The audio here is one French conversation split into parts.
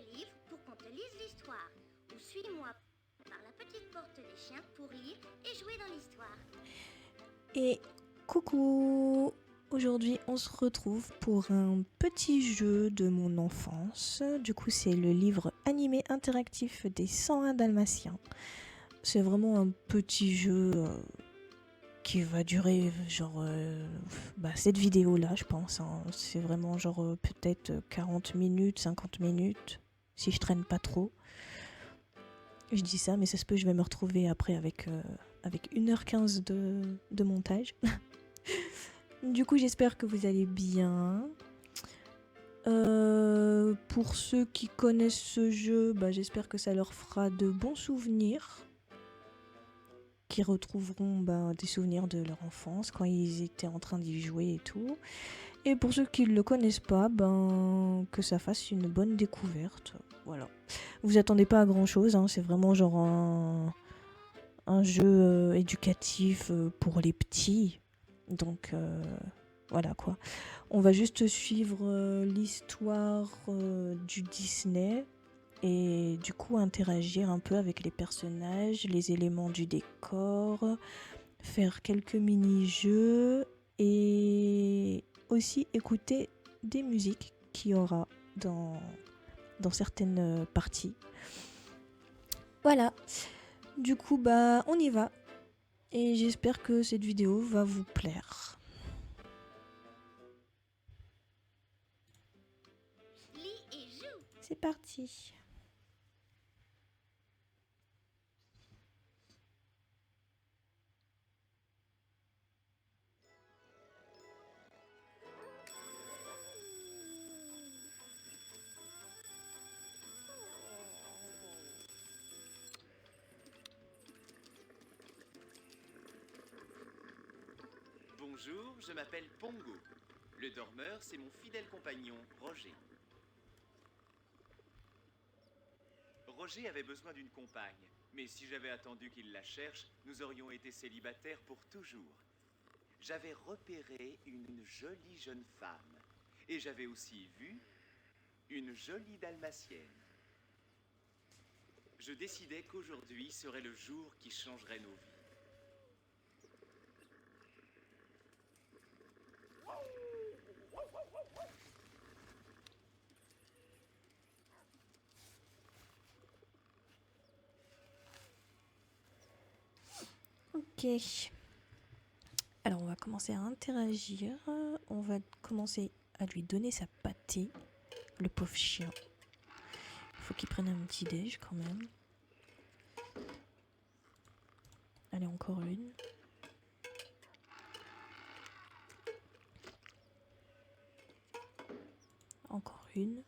le livre pour qu'on te lise l'histoire. Ou suis-moi par la petite porte des chiens pour lire et jouer dans l'histoire. Et coucou! Aujourd'hui, on se retrouve pour un petit jeu de mon enfance. Du coup, c'est le livre animé interactif des 101 Dalmatiens. C'est vraiment un petit jeu qui va durer genre cette vidéo là, je pense. Hein. C'est vraiment genre peut-être 40 minutes, 50 minutes, si je traîne pas trop. Je dis ça, mais ça se peut, je vais me retrouver après avec 1h15 de montage. Du coup, j'espère que vous allez bien. Pour ceux qui connaissent ce jeu, j'espère que ça leur fera de bons souvenirs. Qui retrouveront des souvenirs de leur enfance quand ils étaient en train d'y jouer et tout. Et pour ceux qui ne le connaissent pas, que ça fasse une bonne découverte. Voilà. Vous attendez pas à grand chose, hein, c'est vraiment genre un jeu éducatif pour les petits. Donc voilà quoi. On va juste suivre l'histoire du Disney et du coup interagir un peu avec les personnages, les éléments du décor, faire quelques mini-jeux et aussi écouter des musiques qu'il y aura dans certaines parties. Voilà. Du coup, on y va. Et j'espère que cette vidéo va vous plaire. Lis et joue. C'est parti. Bonjour, je m'appelle Pongo. Le dormeur, c'est mon fidèle compagnon, Roger. Roger avait besoin d'une compagne, mais si j'avais attendu qu'il la cherche, nous aurions été célibataires pour toujours. J'avais repéré une jolie jeune femme, et j'avais aussi vu une jolie dalmatienne. Je décidai qu'aujourd'hui serait le jour qui changerait nos vies. Ok. Alors on va commencer à interagir. On va commencer à lui donner sa pâtée. Le pauvre chien. Il faut qu'il prenne un petit déj quand même. Allez, encore une. Encore une.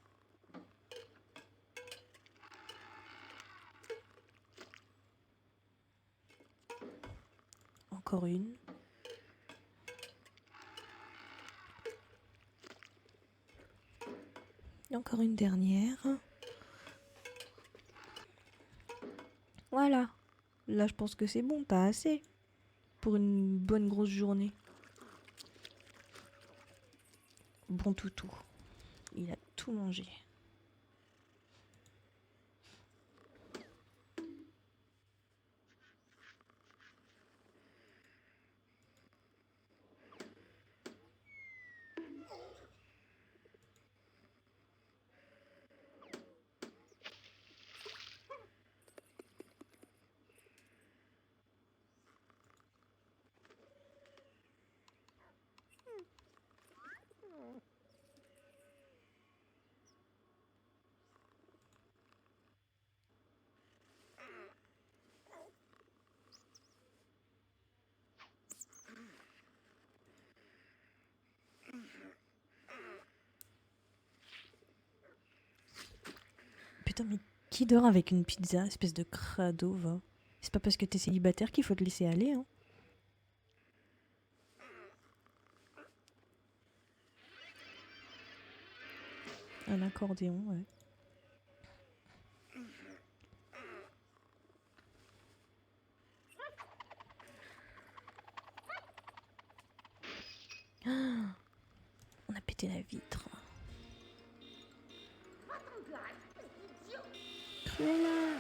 Encore une. Et encore une dernière. Voilà. Là, je pense que c'est bon, t'as assez. Pour une bonne grosse journée. Bon toutou. Il a tout mangé. Putain, mais qui dort avec une pizza, espèce de crado, va. C'est pas parce que t'es célibataire qu'il faut te laisser aller, hein. Un accordéon, ouais. Ah, on a pété la vitre. Tuez-la.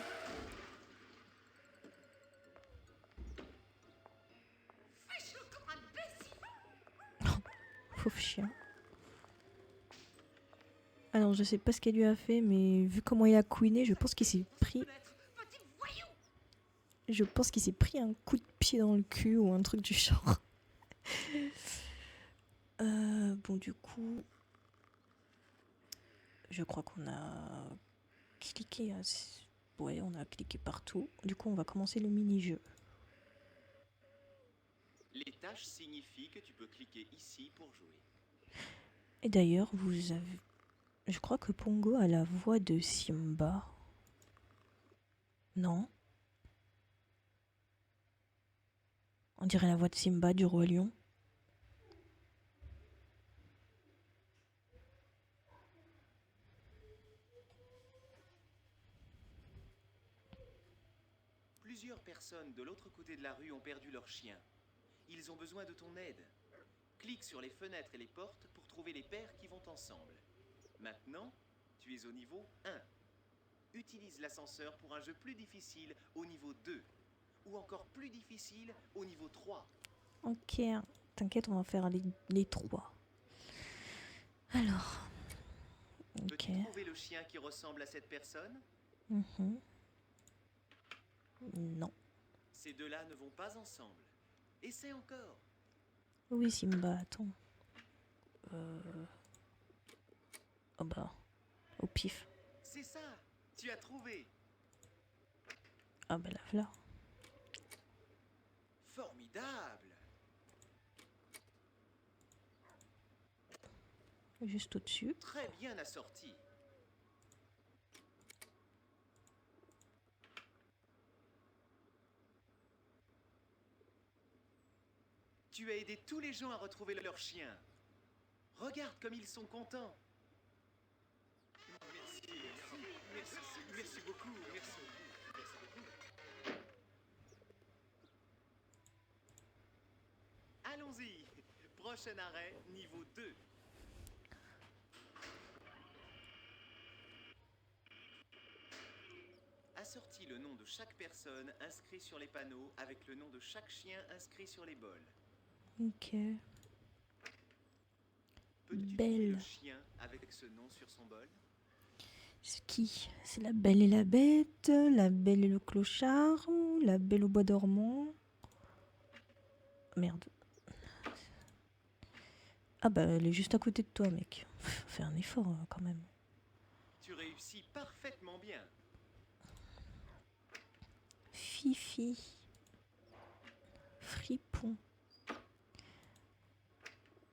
Pauvre chien. Alors je sais pas ce qu'elle lui a fait, mais vu comment il a couiné, je pense qu'il s'est pris... Je pense qu'il s'est pris un coup de pied dans le cul ou un truc du genre. Bon du coup... Je crois qu'on a cliqué... Ouais, on a cliqué partout. Du coup on va commencer le mini-jeu. Les tâches signifient que tu peux cliquer ici pour jouer. Et d'ailleurs, vous avez... Je crois que Pongo a la voix de Simba. Non? On dirait la voix de Simba du Roi Lion. Plusieurs personnes de l'autre côté de la rue ont perdu leur chien. Ils ont besoin de ton aide. Clique sur les fenêtres et les portes pour trouver les paires qui vont ensemble. Maintenant, tu es au niveau 1. Utilise l'ascenseur pour un jeu plus difficile au niveau 2. Ou encore plus difficile au niveau 3. Ok, t'inquiète, on va faire les trois. Alors... Ok. Peux-tu trouver le chien qui ressemble à cette personne? Mhm. Non. Ces deux-là ne vont pas ensemble. Essaie encore. Oui, Simba, attends. Oh bah, au pif. C'est ça, tu as trouvé. Ah bah là. Formidable. Juste au-dessus. Très bien assorti. Tu as aidé tous les gens à retrouver leur chien. Regarde comme ils sont contents. Merci beaucoup. Allons-y. Prochain arrêt, niveau 2. Assortis le nom de chaque personne inscrit sur les panneaux avec le nom de chaque chien inscrit sur les bols. Ok. Peux-tu Belle. trouver le chien avec ce nom sur son bol? C'est qui? C'est la Belle et la Bête, la Belle et le Clochard, ou la Belle au Bois dormant? Merde. Ah bah elle est juste à côté de toi, mec. Fais un effort quand même. Tu réussis parfaitement bien. Fifi. Fripon.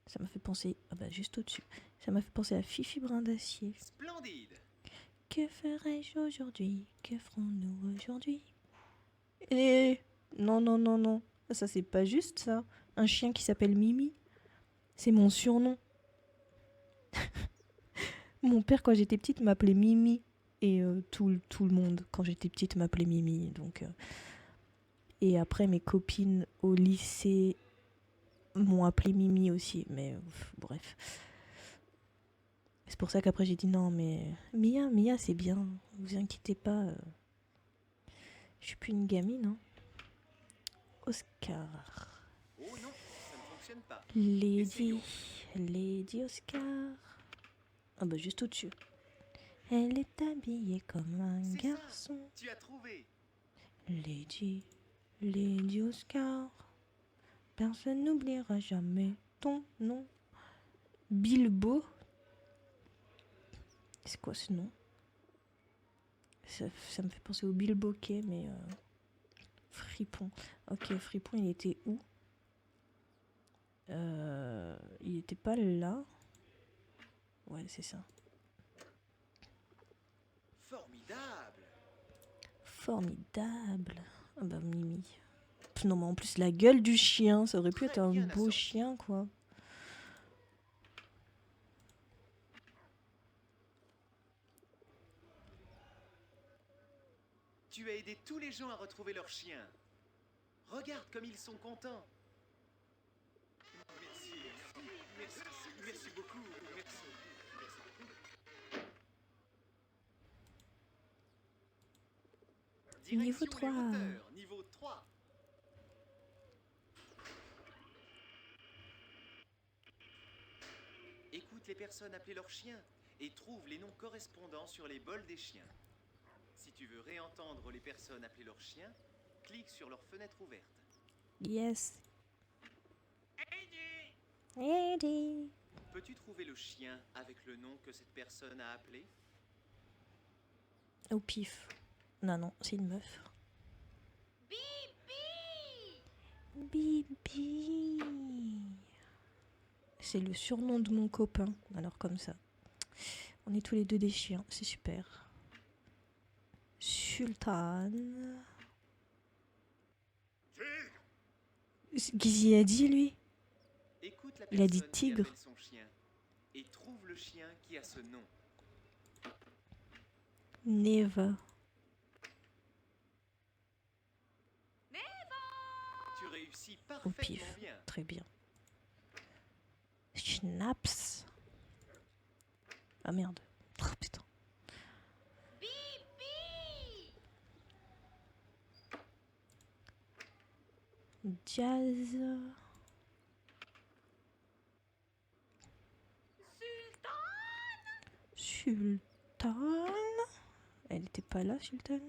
Ça m'a fait penser... Ah bah juste au-dessus. Ça m'a fait penser à Fifi Brin d'Acier. Splendide. Que ferai-je aujourd'hui? Que ferons-nous aujourd'hui? Eh, non. Ça c'est pas juste ça. Un chien qui s'appelle Mimi. C'est mon surnom. Mon père quand j'étais petite m'appelait Mimi. Et tout le monde quand j'étais petite m'appelait Mimi. Donc, et après mes copines au lycée m'ont appelée Mimi aussi. Mais bref. C'est pour ça qu'après j'ai dit non mais Mia c'est bien. Vous inquiétez pas. Je suis plus une gamine. Hein. Oscar. Oh non, ça ne fonctionne pas. Lady Oscar. Ah bah juste au-dessus. Elle est habillée comme un C'est garçon. ça, tu as trouvé. Lady Oscar. Personne n'oubliera jamais ton nom. Bilbo. C'est quoi ce nom? Ça me fait penser au Bilboquet, mais... Fripon. Ok, Fripon, il était où? Il était pas là. Ouais, c'est ça. Formidable. Ah bah Mimi. Non mais en plus la gueule du chien, ça aurait pu être un beau chien quoi. Tu as aidé tous les gens à retrouver leur chien. Regarde comme ils sont contents. Merci beaucoup. Niveau Direction 3. les hauteurs, niveau 3. Écoute les personnes appeler leurs chiens et trouve les noms correspondants sur les bols des chiens. Si tu veux réentendre les personnes appeler leurs chiens, clique sur leur fenêtre ouverte. Yes. Eddie! Eddie. Peux-tu trouver le chien avec le nom que cette personne a appelé? Au pif. Non, non, c'est une meuf. Bibi! Bibi. C'est le surnom de mon copain. Alors comme ça. On est tous les deux des chiens. C'est super. Sultan. Qu'est-ce qu'il a dit, lui? Écoute la Il a dit personne qui tigre. appelle son chien et trouve le chien qui a ce nom. Neva. Tu réussis Au parfaitement pif. bien. Très bien. Schnaps. Ah merde. Oh putain. Bibi! Jazz. Sultan. Elle était pas là, Sultan?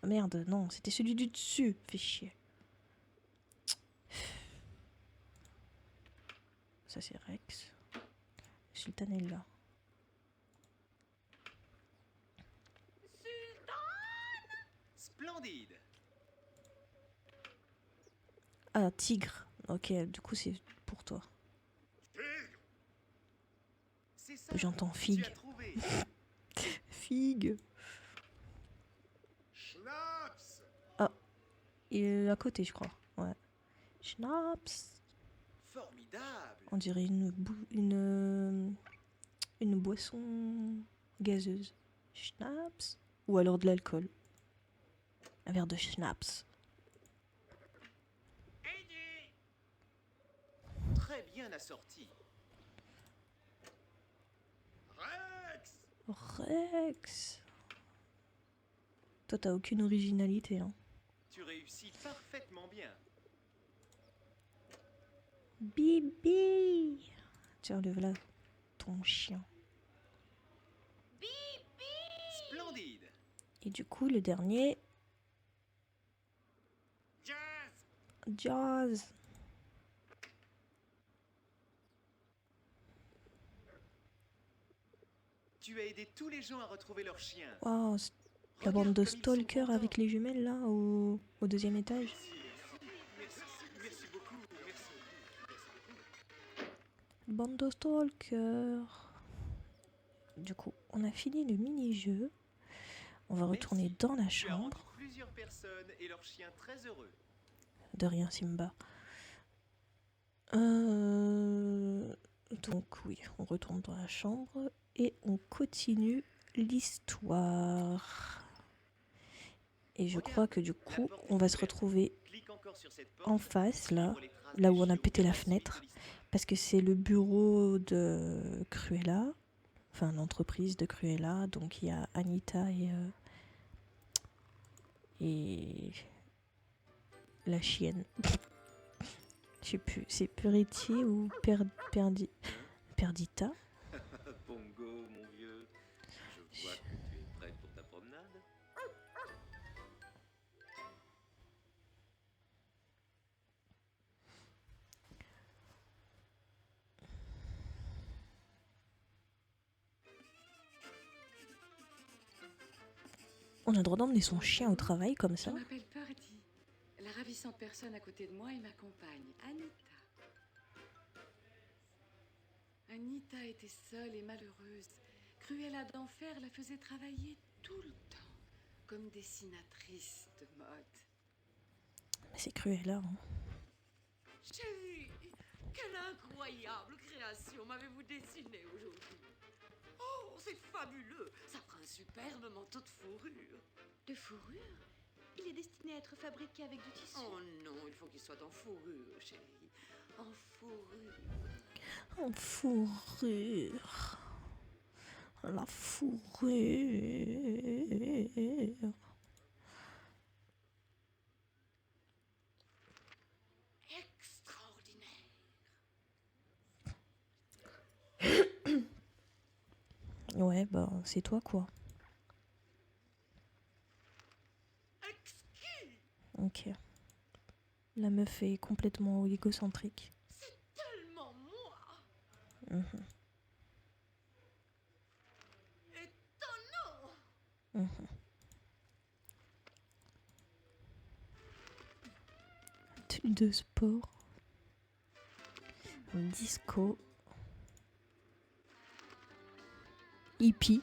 Ah, merde, non, c'était celui du dessus. Fait chier. Ça c'est Rex. Sultan est là. Splendide. Ah, tigre. Ok, du coup c'est pour toi. C'est ça. J'entends Tu as figue. trouvé. Figue. Schnaps. Il est à côté, je crois. Ouais. Schnaps. Formidable. On dirait une boisson gazeuse. Schnaps. Ou alors de l'alcool. Un verre de schnaps. Eddie. Très bien assorti. Rex. Rex. Toi, t'as aucune originalité, hein. Tu réussis parfaitement bien. Bibi. Tiens, le voilà, ton chien. Splendide. Et du coup, le dernier, Jazz. Jazz. Tu as aidé tous les gens à retrouver leur chien. Waouh, c'est la Regarde bande de comme ils sont stalkers contents. avec les jumelles, là, au deuxième étage. Merci beaucoup. Merci. Bande de stalkers. Du coup, on a fini le mini-jeu. On va retourner Merci. dans la Tu as rendu chambre. plusieurs personnes et leurs chiens très heureux. De rien, Simba. Donc oui, on retourne dans la chambre et on continue l'histoire. Et je crois que du coup, on va se retrouver Clique encore sur cette porte en face, pour là, suivre les traces là des où on a chiots pété et la suite fenêtre, de l'histoire. parce que c'est le bureau de Cruella, enfin l'entreprise de Cruella. Donc il y a Anita et la chienne. Je sais plus, c'est Purity ou Perdita. Pongo, mon vieux, je vois que tu es prête pour ta promenade. On a le droit d'emmener son chien au travail comme Je ça. m'appelle Purdy. La ravissante personne à côté de moi est ma compagne, Anita. Anita était seule et malheureuse. Cruella d'enfer la faisait travailler tout le temps, comme dessinatrice de mode. Mais c'est Cruella, hein. Chérie, quelle incroyable création m'avez-vous dessinée aujourd'hui. Oh, c'est fabuleux. Ça fera un superbe manteau de fourrure. De fourrure? Il est destiné à être fabriqué avec du tissu. Oh non, il faut qu'il soit en fourrure, chérie. En fourrure. En fourrure. La fourrure. Extraordinaire. Ouais, bah, c'est toi, quoi. Exquis. Ok. La meuf est complètement égocentrique. C'est tellement moi. Mhm, Étonnant. mhm. Tenue de sport. Disco. Hippie.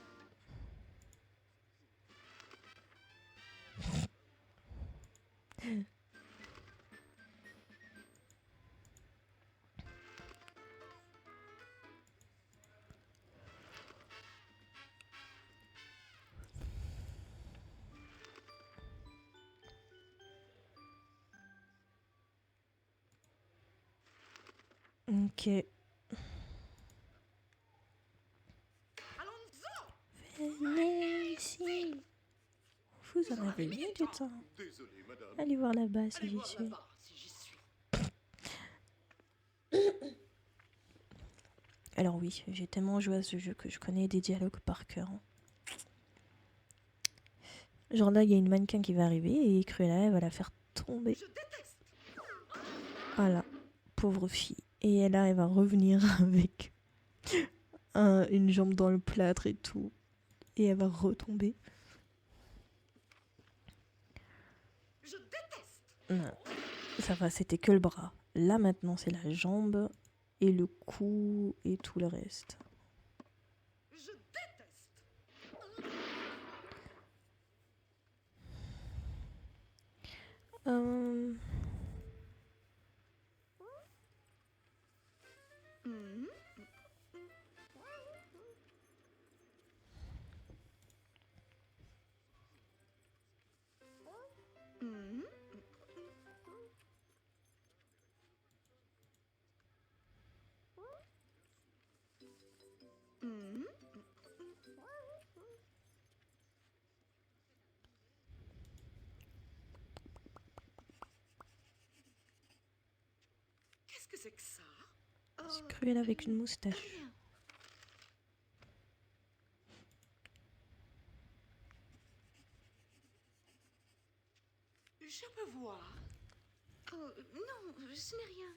Ok. Allons-y. Venez ici. Vous en avez mis du temps. Désolé, madame. Allez voir là-bas si Allez j'y voir suis. là-bas si j'y suis. Alors oui, j'ai tellement joué à ce jeu que je connais des dialogues par cœur. Genre là, il y a une mannequin qui va arriver et Cruella, elle va la faire tomber. Je déteste. Voilà, pauvre fille. Et là, elle va revenir avec une jambe dans le plâtre et tout. Et elle va retomber. Je déteste. Non, ça va, c'était que le bras. Là, maintenant, c'est la jambe et le cou et tout le reste. Je déteste. Euh, Mhm. Mhm. Mhm. Qu'est-ce que c'est que ça? c'est Cruella avec une moustache. Rien. Je peux voir. Oh, non, ce n'est rien.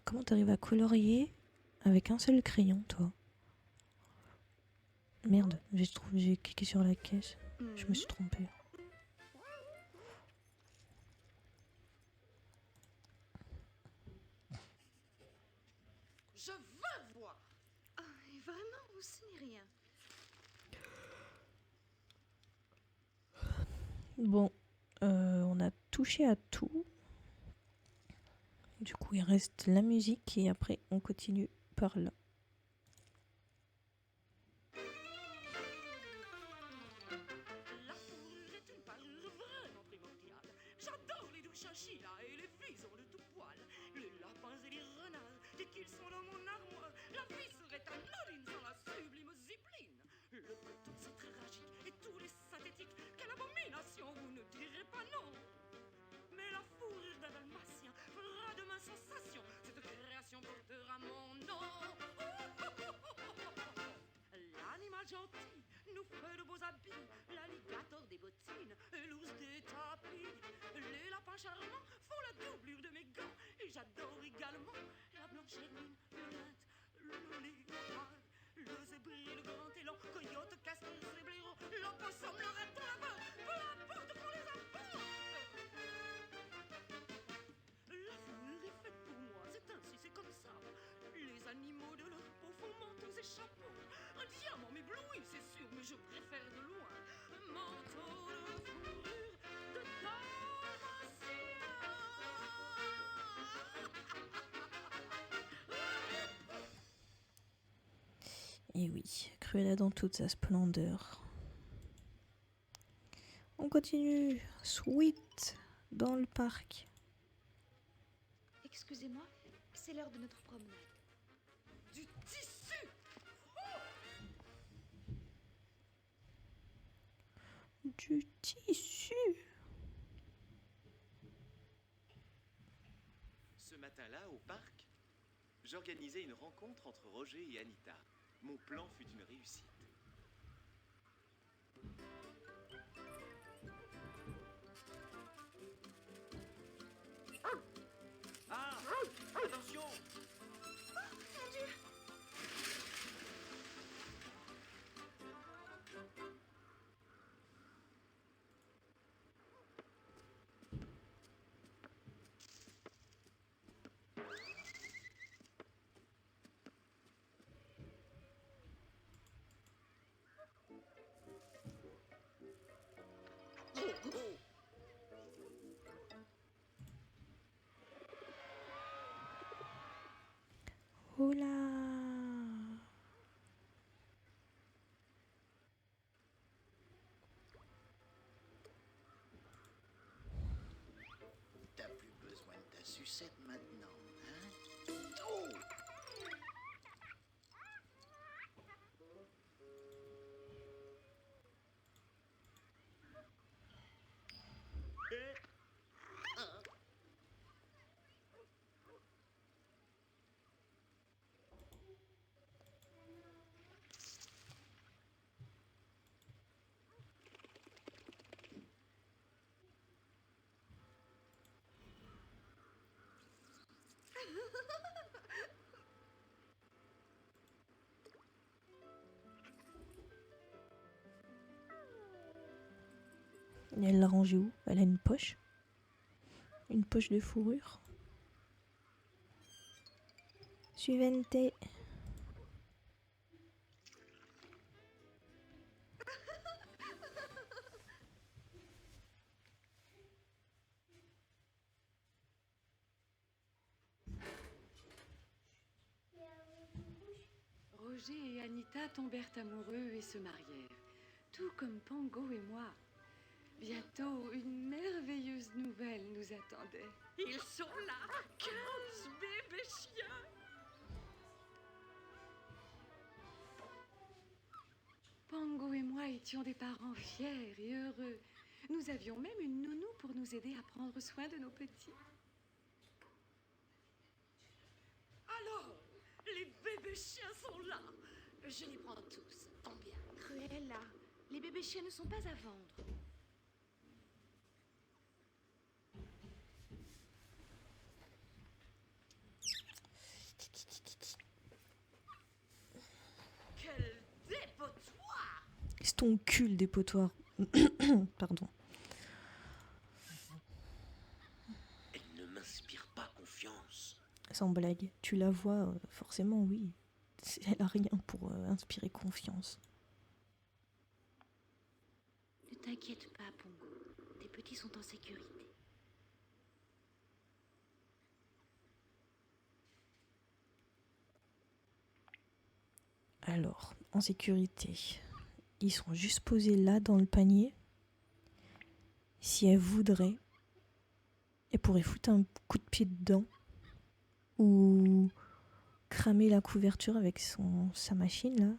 Comment t'arrives à colorier avec un seul crayon, toi? Merde, j'ai cliqué sur la caisse. Je me suis trompée. Je veux voir. Oh, et vraiment, ce n'est rien. Bon, on a touché à tout. Du coup, il reste la musique et après, on continue par là. La fourrure est une parure vraiment primordiale. J'adore les douches chinchillas et les visons de tout poil. Les lapins et les renards, dès qu'ils sont dans mon armoire, la vie serait anodine sans la sublime zipline. Le coton, c'est très tragique et tous les synthétiques. Quelle abomination, vous ne direz pas non. Mais la fourrure d'un dalmatien fera demain sensation. Cette création portera mon nom. L'animal gentil nous fait de beaux habits, l'alligator des bottines et l'ours des tapis. Les lapins charmants font la doublure de mes gants et j'adore également la blanche hermine, le lynx, le léopard, le zébré, le grand élan, coyote, castor, zébléro, l'opossum, le raton, la peur, peu importe qu'on les apporte. La fourrure est faite pour moi, c'est ainsi, c'est comme ça. Les animaux de leur peau font manteaux et chapeaux. Un diamant m'éblouit, c'est sûr, mais je préfère de loin un manteau de fourrure de dalmatien. Et oui, Cruella dans toute sa splendeur. On continue. Sweet dans le parc. Excusez-moi, c'est l'heure de notre promenade. Du tissu. du tissu. Ce matin-là, au parc, j'organisais une rencontre entre Roger et Anita. Mon plan fut une réussite. Ah! Attention! Oh, oh! Oh là! T'as plus besoin de ta sucette maintenant, hein? Oh! Et elle l'a rangée où? Elle a une poche. Une poche de fourrure. Suivante. Roger et Anita tombèrent amoureux et se marièrent, tout comme Pongo et moi. Bientôt, une merveilleuse nouvelle nous attendait. Ils sont là, 15 bébés chiens. Pongo et moi étions des parents fiers et heureux. Nous avions même une nounou pour nous aider à prendre soin de nos petits. Alors, les bébés chiens sont là. Je les prends tous. Combien? Cruella, les bébés chiens ne sont pas à vendre. Quel dépotoir! C'est ton cul, le dépotoir. Pardon. Elle ne m'inspire pas confiance. Sans blague. Tu la vois, forcément, oui. Elle a rien pour inspirer confiance. Ne t'inquiète pas, Pongo. Tes petits sont en sécurité. Alors, en sécurité. Ils sont juste posés là dans le panier. Si elle voudrait, elle pourrait foutre un coup de pied dedans. Ou cramer la couverture avec sa machine là.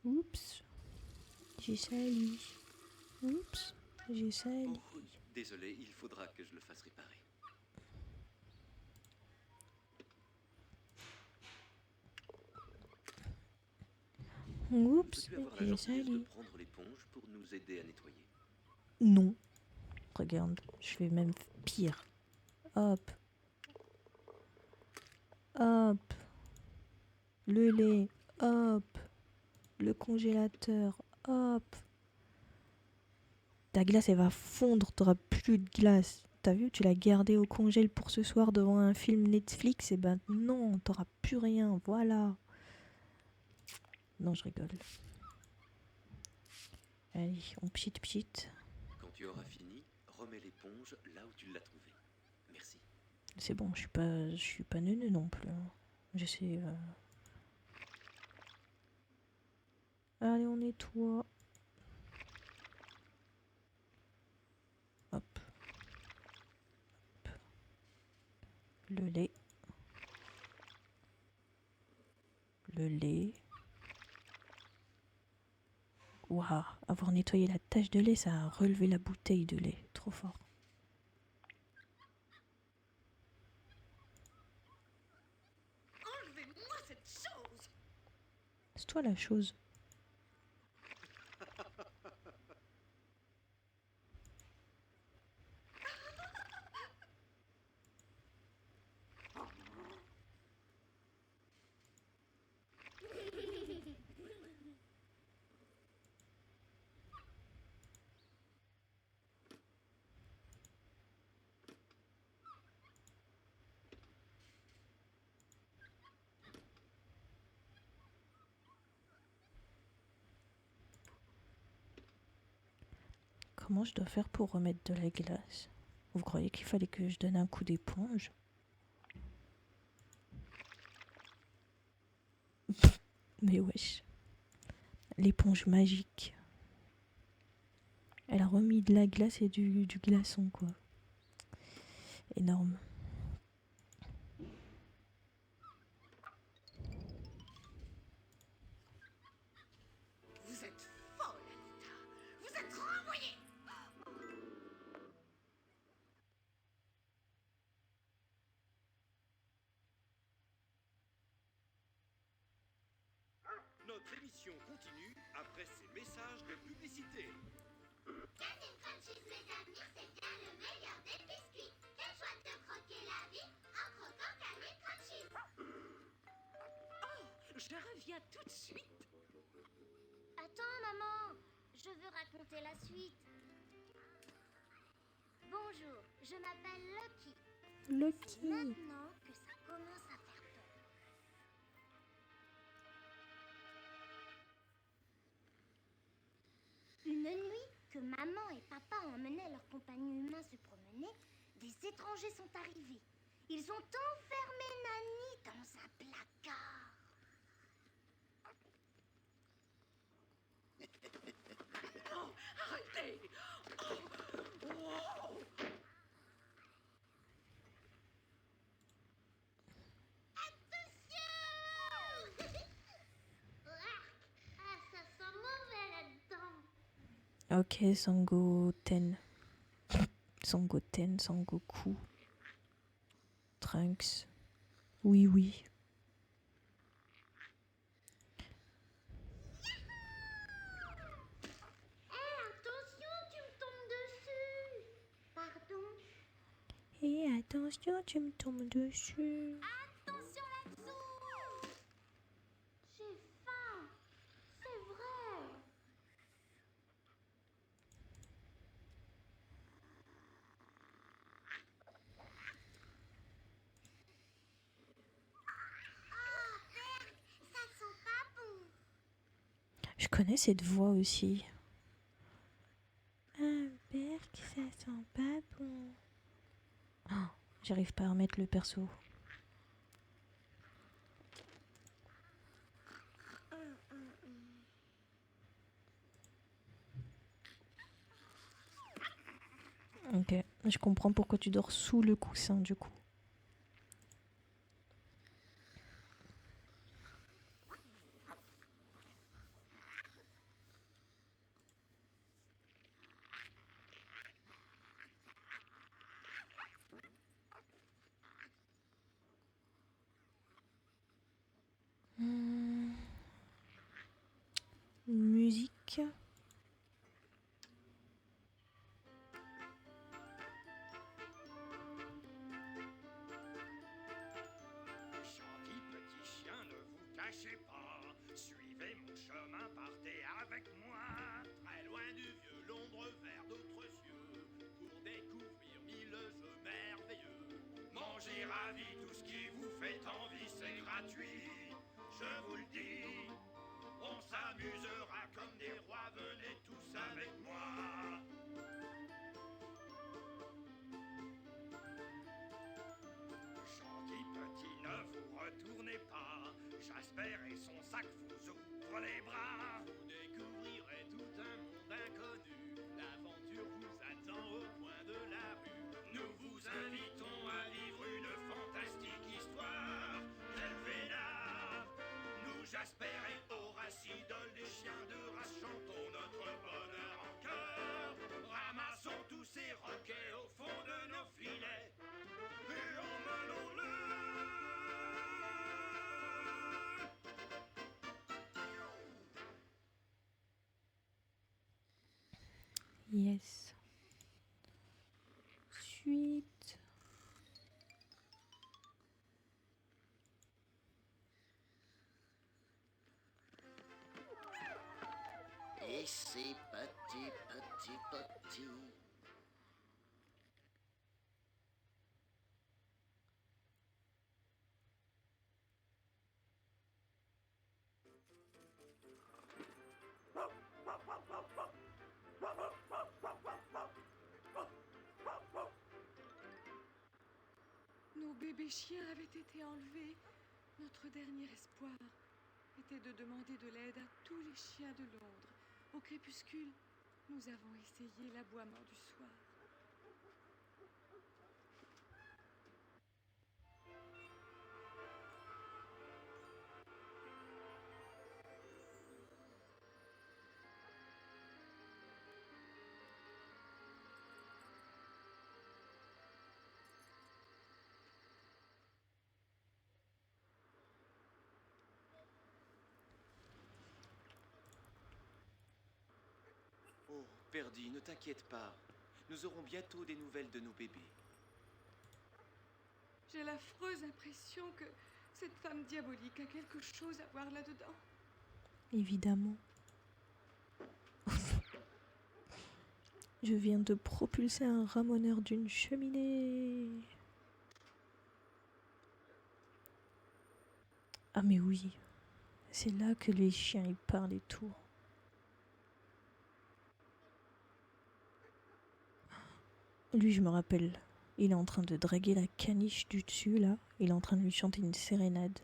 Oups, j'ai sali. Oups, j'ai sali. Oh, désolé, il faudra que je le fasse réparer. Oups, Peux-tu avoir la j'ai gentillesse de sali. prendre l'éponge pour nous aider à nettoyer? Non. Regarde, je fais même pire. Hop. Hop. Le lait. Hop. Le congélateur. Hop. Ta glace, elle va fondre. T'auras plus de glace. T'as vu, tu l'as gardée au congèle pour ce soir devant un film Netflix. Et ben non, t'auras plus rien. Voilà. Non, je rigole. Allez, on pchit. Quand tu auras fini, remets l'éponge là où tu l'as trouvée. Merci. C'est bon, je suis pas neuneu non plus. Hein. J'essaie. Allez, on nettoie. Hop. Hop. Le lait. Le lait. Waouh, avoir nettoyé la tache de lait, ça a relevé la bouteille de lait. Trop fort. Enlevez-moi cette chose! C'est toi la chose. Comment je dois faire pour remettre de la glace? Vous croyez qu'il fallait que je donne un coup d'éponge? Mais wesh. L'éponge magique. Elle a remis de la glace et du glaçon, quoi. Énorme. Vous êtes folle, Anita! Vous êtes renvoyée! Notre émission continue après ces messages de publicité. Candy Crunchies, les amis, c'est bien le meilleur des biscuits. Quelle joie de croquer la vie en croquant Candy Crunchies. Oh, je reviens tout de suite! Attends, maman, je veux raconter la suite. Bonjour, je m'appelle Lucky. C'est Lucky. maintenant que ça commence à faire peur. Une nuit que maman et papa emmenaient leurs compagnons humains se promener, des étrangers sont arrivés. Ils ont enfermé Nani dans un placard. Oh, arrêtez! Oh, wow. Attention! Ah, ça sent mauvais là-dedans. Ok, Sangoten. Sangoten, Sangoku. Trunks. Oui, oui. Attention, tu me tombes dessus. Pardon. Et attention, tu me tombes dessus. Attention là-dessous. J'ai faim. C'est vrai. Oh, Berk, ça sent pas bon. Je connais cette voix aussi. Ah, Berk, ça sent pas bon. Oh, j'arrive pas à remettre le perso. Ok, je comprends pourquoi tu dors sous le coussin du coup. Musique. Gentil petit chien, ne vous cachez pas. Suivez mon chemin, partez avec moi. Très loin du vieux l'ombre vers d'autres cieux, pour découvrir mille jeux merveilleux. Mangez ravi, tout ce qui vous fait envie, c'est gratuit. Je vous le dis, on s'amusera comme des rois, venez tous avec moi. Gentil petit, ne vous retournez pas. Jasper et son sac vous ouvrent les bras. Vous découvrirez tout un monde inconnu. L'aventure vous attend au coin de la rue. Nous vous invitons à vivre une fantastique Yes. Suite. Et c'est petit, petit, petit. Nos bébés chiens avaient été enlevés. Notre dernier espoir était de demander de l'aide à tous les chiens de Londres. Au crépuscule, nous avons essayé l'aboiement du soir. Oh, Perdy, ne t'inquiète pas. Nous aurons bientôt des nouvelles de nos bébés. J'ai l'affreuse impression que cette femme diabolique a quelque chose à voir là-dedans. Évidemment. Je viens de propulser un ramoneur d'une cheminée. Ah mais oui, c'est là que les chiens ils parlent et tout. Lui, je me rappelle, il est en train de draguer la caniche du dessus là. Il est en train de lui chanter une sérénade.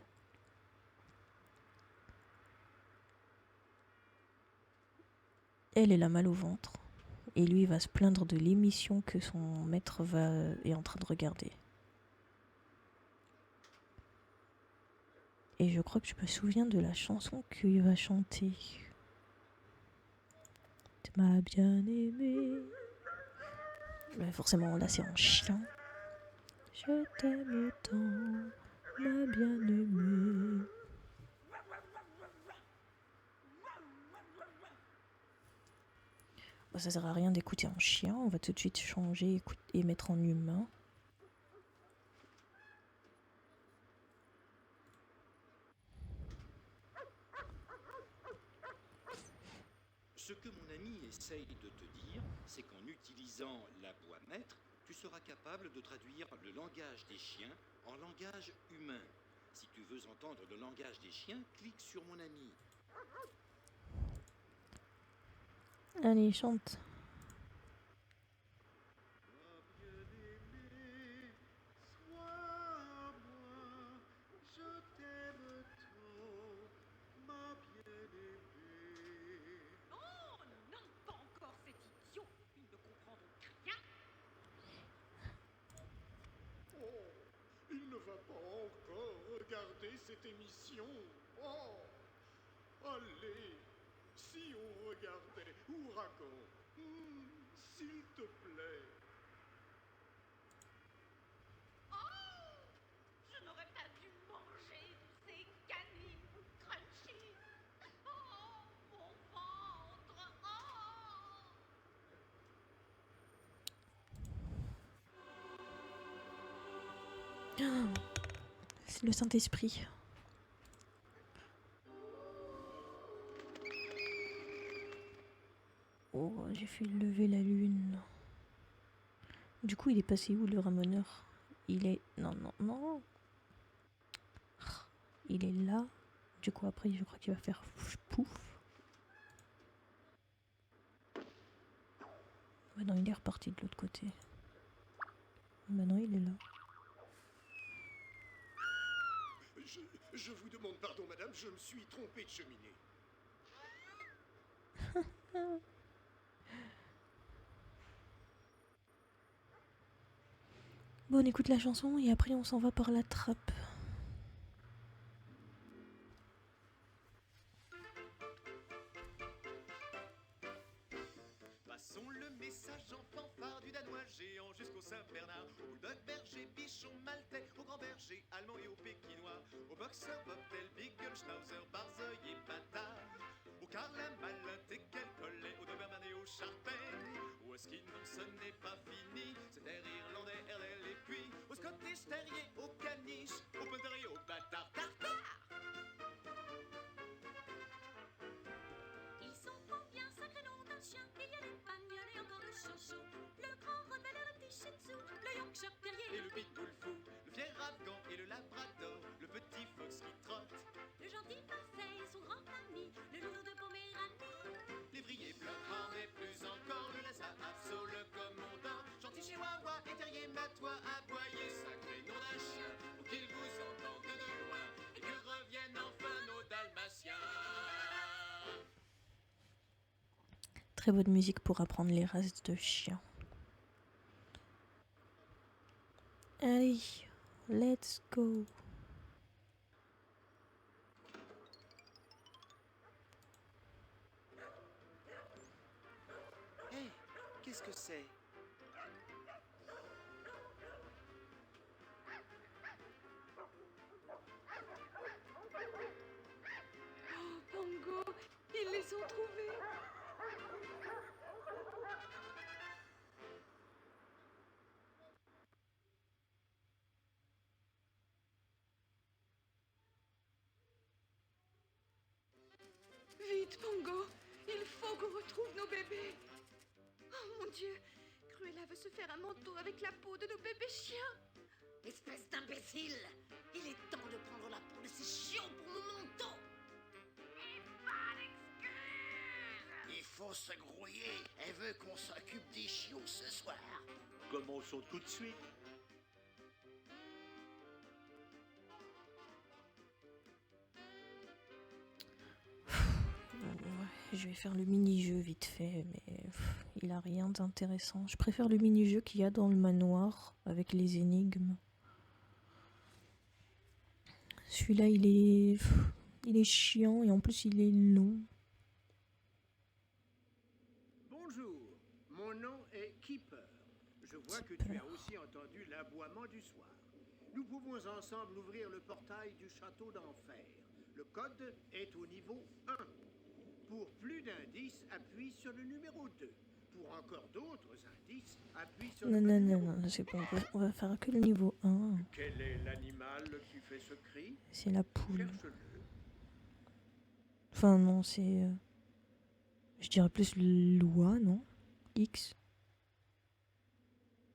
Elle a mal au ventre. Et lui, il va se plaindre de l'émission que son maître est en train de regarder. Et je crois que je me souviens de la chanson qu'il va chanter. Tu m'as bien aimé. Ouais, forcément, là, c'est en chien. Je t'aime tant, m'a bien aimé. Bon, ça sert à rien d'écouter en chien. On va tout de suite changer et mettre en humain. Ce que mon ami essaye de te dire, c'est qu'en utilisant la voix maître, tu seras capable de traduire le langage des chiens en langage humain. Si tu veux entendre le langage des chiens, clique sur mon ami. Allez, chante. Oh non, pas encore cet idiot. Il ne comprend donc rien. Oh, il ne va pas encore regarder cette émission. Oh, allez, si on regardait Ouragan, s'il te plaît. Oh, je n'aurais pas dû manger ces canines crunchy. Oh, mon ventre. Oh. C'est le Saint-Esprit. Oh, j'ai fait lever la lune. Du coup, il est passé où le ramoneur? Il est... Non, non, non. Il est là. Du coup, après, je crois qu'il va faire pouf. Ouais, non, il est reparti de l'autre côté. Bah non, il est là. Je vous demande pardon, madame, je me suis trompé de cheminée. Bon, on écoute la chanson et après on s'en va par la trappe. Passons le message en fanfare du danois géant jusqu'au Saint-Bernard, au bulldog berger, bichon maltais, au grand berger allemand et au pékinois, au boxer, bobtail, beagle, schnauzer, barzeuil et bâtard, au carlin, malin, teckel, collet, au doberman et au charpais, au husky, non ce n'est pas fini. C'est air irlandais, RL et puis au Scottish terrier, au caniche, au pointer et au bâtard tartare. Ils sont combien, sacré nom d'un chien? Il y a l'Espagnol et encore le chouchou, le grand Rottweiler, le petit Shih Tzu, le Yorkshire Et terrier, le pitbull fou, le fier afghan et le labrador, le petit fox qui trotte, le gentil Marseille, son grand ami, le lourd de Poméranie. l'évrier bloquant, mais plus encore le lassa abso, le commandant, gentil chihuahua et terrier matois, aboyer, sacré nom d'un chien, pour qu'il vous entende de loin, et que reviennent enfin nos dalmatiens. Très bonne musique pour apprendre les races de chiens. Allez, let's go. Hé, qu'est-ce que c'est? Oh, Pongo, ils les ont trouvés. Vite, Pongo, il faut qu'on retrouve nos bébés. Oh mon Dieu, Cruella veut se faire un manteau avec la peau de nos bébés chiens. Espèce d'imbécile! Il est temps de prendre la peau de ces chiens pour mon manteau! Il faut se grouiller. Elle veut qu'on s'occupe des chiots ce soir. Commençons tout de suite. Ouais, je vais faire le mini-jeu vite fait, mais il a rien d'intéressant. Je préfère le mini-jeu qu'il y a dans le manoir avec les énigmes. Celui-là, il est chiant et en plus il est long. Bonjour, mon nom est Keeper. Je vois que tu as aussi entendu l'aboiement du soir. Nous pouvons ensemble ouvrir le portail du château d'enfer. Le code est au niveau 1. Pour plus d'indices, appuie sur le numéro 2. Pour encore d'autres indices, appuie sur le Non, numéro non, c'est bon, on va faire que le niveau 1. Quel est l'animal qui fait ce cri? C'est la poule. Cherche-le. Enfin, non, c'est. Je dirais plus l'oie, non? X.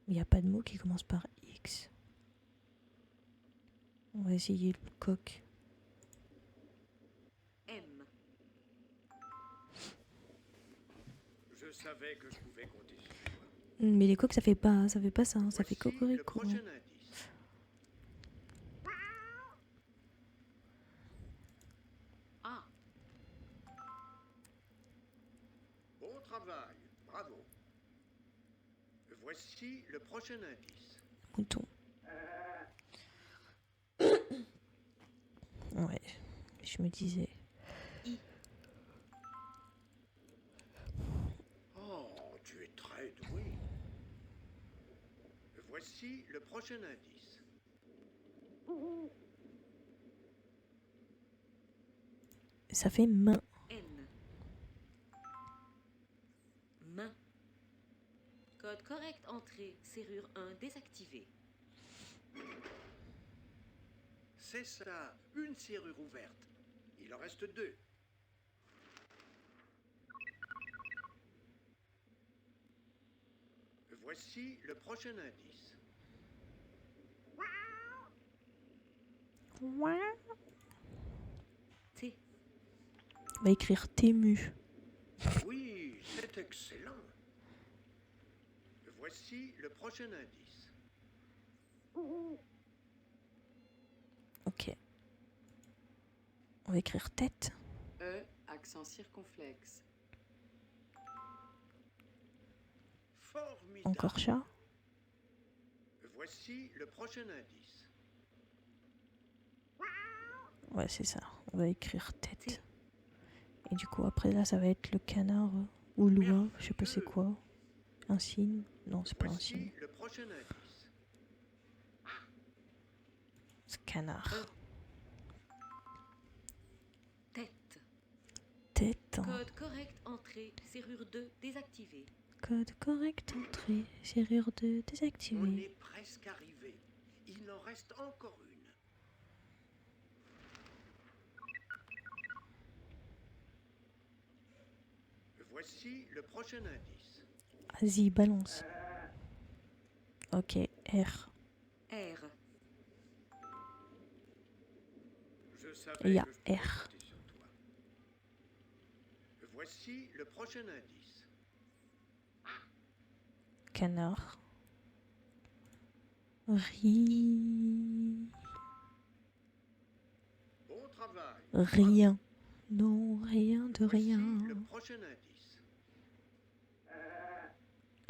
Il n'y a pas de mot qui commence par X. On va essayer le coq. M. Je savais que je pouvais compter sur toi. Mais les coqs, ça fait pas ça, hein, ça fait Voici le cocorico. prochain indice. A. Bon travail, bravo. Voici le prochain indice. Mouton. Ouais, je me disais. Oh, tu es très doué. Voici le prochain indice. Ça fait main. N. Main. Code correct entrée, serrure 1 désactivée. C'est ça, une serrure ouverte. Il en reste 2. Voici le prochain indice. T. On va écrire Tému. Oui, c'est excellent. Voici le prochain indice. Ok. On va écrire tête. E, accent circonflexe. Formidable. Encore chat. Voici le prochain indice. Ouais, c'est ça. On va écrire tête. Et du coup, après là, ça va être le canard ou l'oie. Je sais pas c'est quoi. Un cygne. Non, c'est pas un cygne. Voici le prochain indice. C'est canard. Tête. Tête. Code correct entrée, serrure 2 désactivée. Code correct, entrée. Serrure de On désactiver. est presque arrivé. Il en reste encore une. Voici le prochain indice. Vas-y, balance. Ok, R. R. Je savais Il y a que je pouvais R. compter sur toi. Voici le prochain indice. Canard. Ri... Bon travail. Rien. Non, rien de Voici rien. le prochain indice.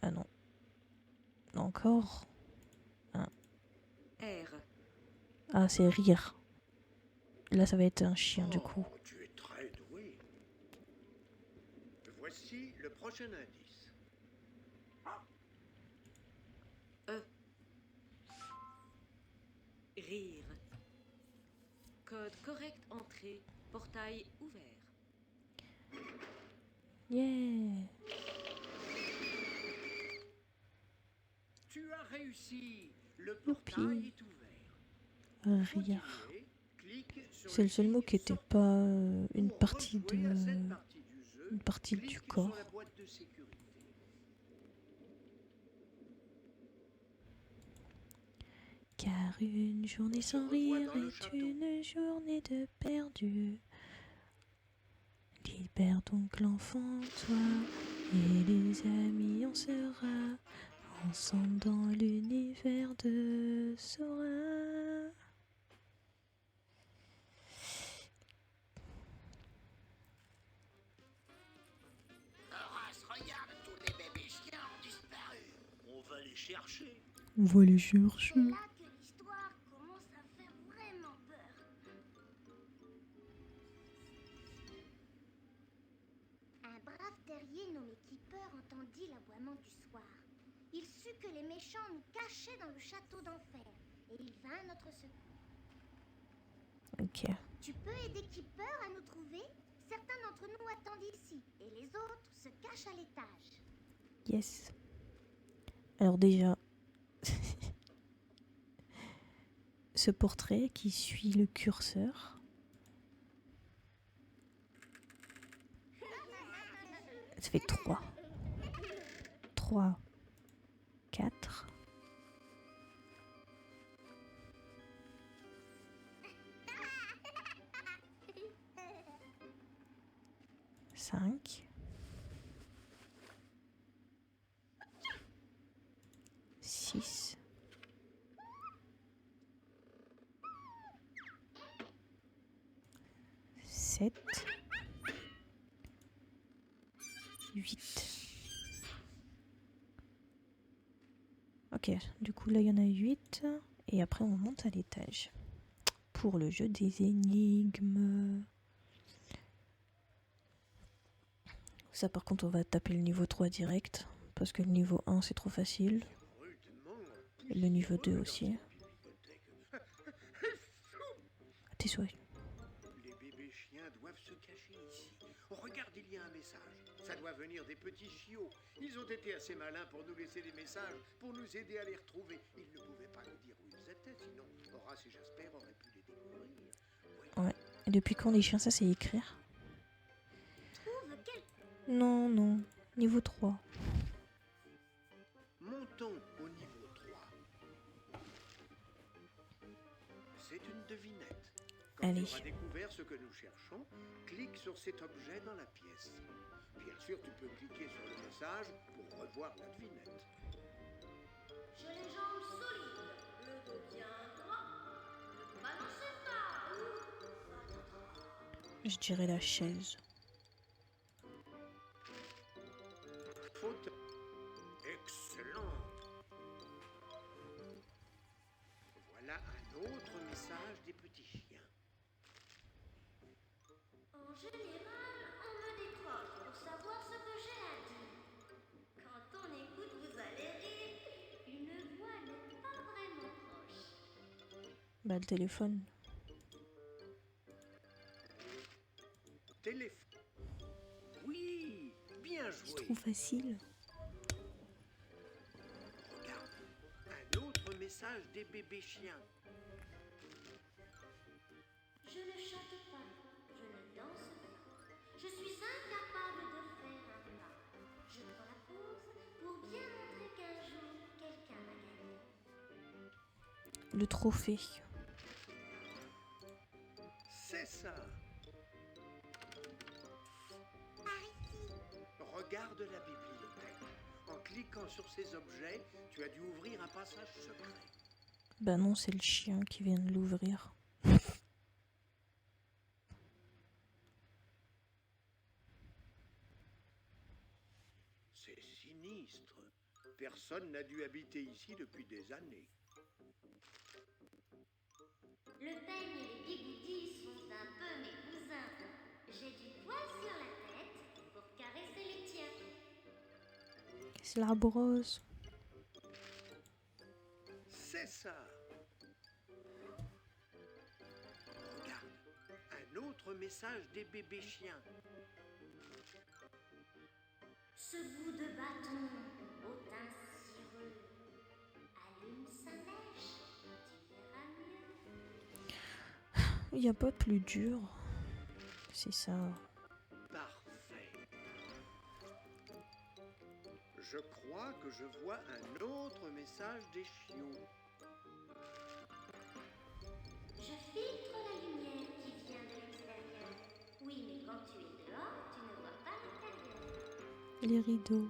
Ah non. Encore. R. Ah, c'est rire. Là, ça va être un chien, du coup. Oh, tu es très doué. Voici le prochain indice. Rire. Code correct, entrée. Portail ouvert. Yeah. Tu as réussi. Le Youpi. portail est ouvert. Rire. Continuez, clique sur C'est le seul mot qui signe n'était pas une pour partie rejouer à cette de... partie du jeu, une partie clique du sur corps. la boîte de sécurité. Car une journée sans rire est une journée de perdu. Libère donc l'enfant, toi, et les amis, on sera ensemble dans l'univers de Sora. Horace, regarde, tous les bébés chiens ont disparu. On va les chercher. On va les chercher. C'est là que l'histoire commence à faire vraiment peur. Un brave terrier nommé Keeper entendit l'aboiement du soir. Il sut que les méchants nous cachaient dans le château d'enfer et il vint à notre secours. Ok. Tu peux aider Keeper à nous trouver? Certains d'entre nous attendent ici et les autres se cachent à l'étage. Yes. Alors déjà, ce portrait qui suit le curseur. Ça fait 3. 3, 4. 5. 6. 7. 8. Ok, du coup là il y en a 8. Et après on monte à l'étage. Pour le jeu des énigmes. Ça par contre on va taper le niveau 3 direct. Parce que le niveau 1 c'est trop facile. Et le niveau 2 aussi. À tes souhaits. Les bébés chiens doivent se cacher ici. Oh, regarde, il y a un message. Ça doit venir des petits chiots. Ils ont été assez malins pour nous laisser des messages, pour nous aider à les retrouver. Ils ne pouvaient pas nous dire où ils étaient, sinon Horace et Jasper auraient pu les découvrir. Ouais. Et depuis quand les chiens ça c'est écrire? Trouve quel... Non, non. Niveau 3. Montons au niveau 3. C'est une devinette. Quand Allez. tu auras découvert ce que nous cherchons, clique sur cet objet dans la pièce. Bien sûr, tu peux cliquer sur le message pour revoir la devinette. J'ai les jambes solides, le dos bien droit. Ne balancez pas. Je dirais la chaise. Faute. Excellent. Voilà un autre message des petits chiens. En général, on me décroche pour savoir ce que j'ai à dire. Quand on écoute, vous allez rire. Une voix n'est pas vraiment proche. Bah le téléphone. Téléphone. Oui, bien C'est joué. trop facile. message des bébés chiens. Je ne chante pas, je ne danse pas. Je suis incapable de faire un pas. Je prends la pause pour bien montrer qu'un jour, quelqu'un m'a gagné. Le trophée. C'est ça. Par ici. Regarde la bibliothèque. En cliquant sur ces objets, tu as dû ouvrir un passage secret. Bah non, c'est le chien qui vient de l'ouvrir. C'est sinistre. Personne n'a dû habiter ici depuis des années. Le peigne et les bigoudis sont un peu mes cousins. J'ai du poil sur la tête pour caresser les tiens. C'est la brosse. C'est ça. Regarde, un autre message des bébés chiens. Ce bout de bâton au teint cireux allume sa mèche, tu verras mieux. Il n'y a pas plus dur. C'est ça. Parfait. Je crois que je vois un autre message des chiots. Je filtre la lumière qui vient de l'extérieur. Oui, mais quand tu es dehors, tu ne vois pas l'intérieur. Les rideaux.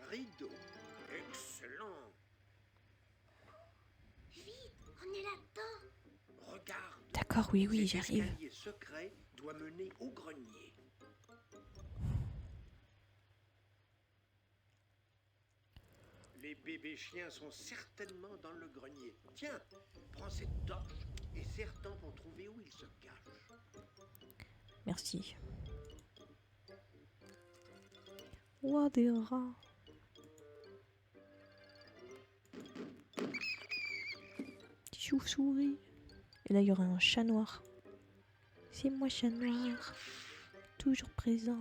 Rideau. Excellent. Vite, on est là-dedans. Regarde. D'accord, oui, oui, Cet j'arrive. escalier secret doit mener au grenier. Les bébés chiens sont certainement dans le grenier. Tiens, prends cette torche et serre-t'en pour trouver où ils se cachent. Merci. Ouah, des rats. Petit chauve-souris. Et là, il y aura un chat noir. C'est moi, chat noir. Toujours présent.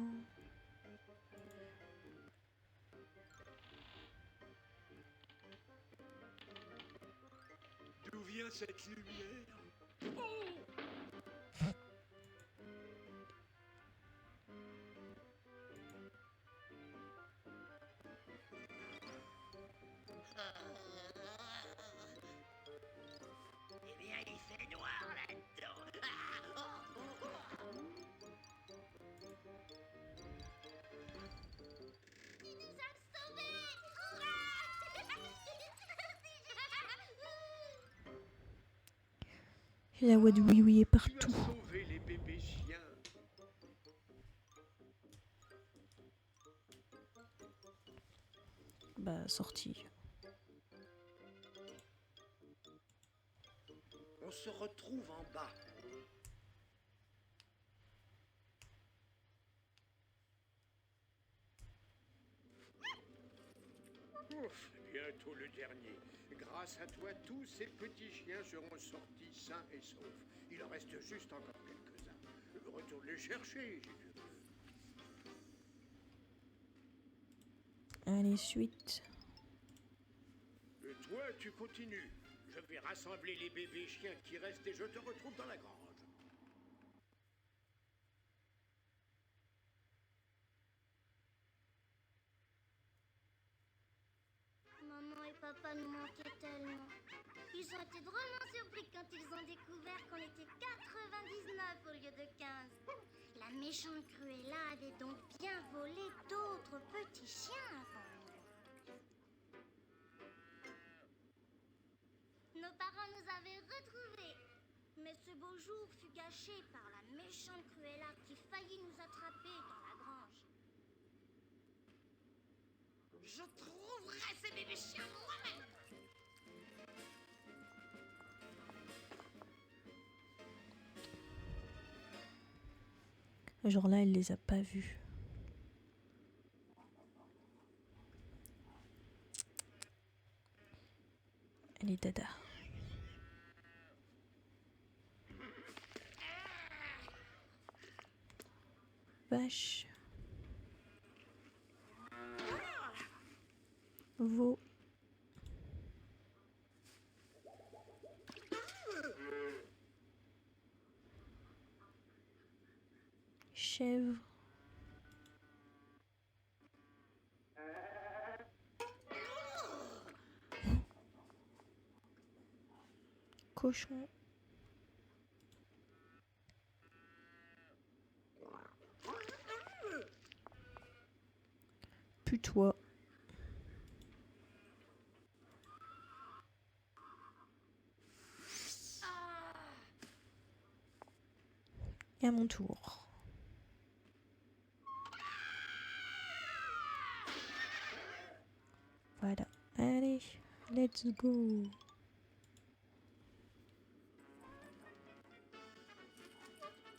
D'où vient cette lumière? Eh bien, il fait noir là-dedans. Tu nous as sauvés. Et la voix de oui oui est Tu partout. as sauvé les bébés chiens. Bah, sortie. On se retrouve en bas. Ouf, bientôt le dernier. Grâce à toi, tous ces petits chiens seront sortis sains et saufs. Il en reste juste encore quelques-uns. Retourne les chercher, si tu veux. Allez, suite. Et toi, tu continues. Je vais rassembler les bébés chiens qui restent et je te retrouve dans la grange. Maman et papa nous manquaient tellement. Ils ont été drôlement surpris quand ils ont découvert qu'on était 99 au lieu de 15. La méchante Cruella avait donc bien volé d'autres petits chiens avant nous. Nos parents nous avaient retrouvés. Mais ce beau jour fut gâché par la méchante Cruella qui faillit nous attraper dans la grange. Je trouverai ces bébés chiens moi-même. Genre là, elle les a pas vus. Elle est dada. Vache. Veau. Chèvre. Cochon. Putois. Et à mon tour. Voilà. Allez, let's go.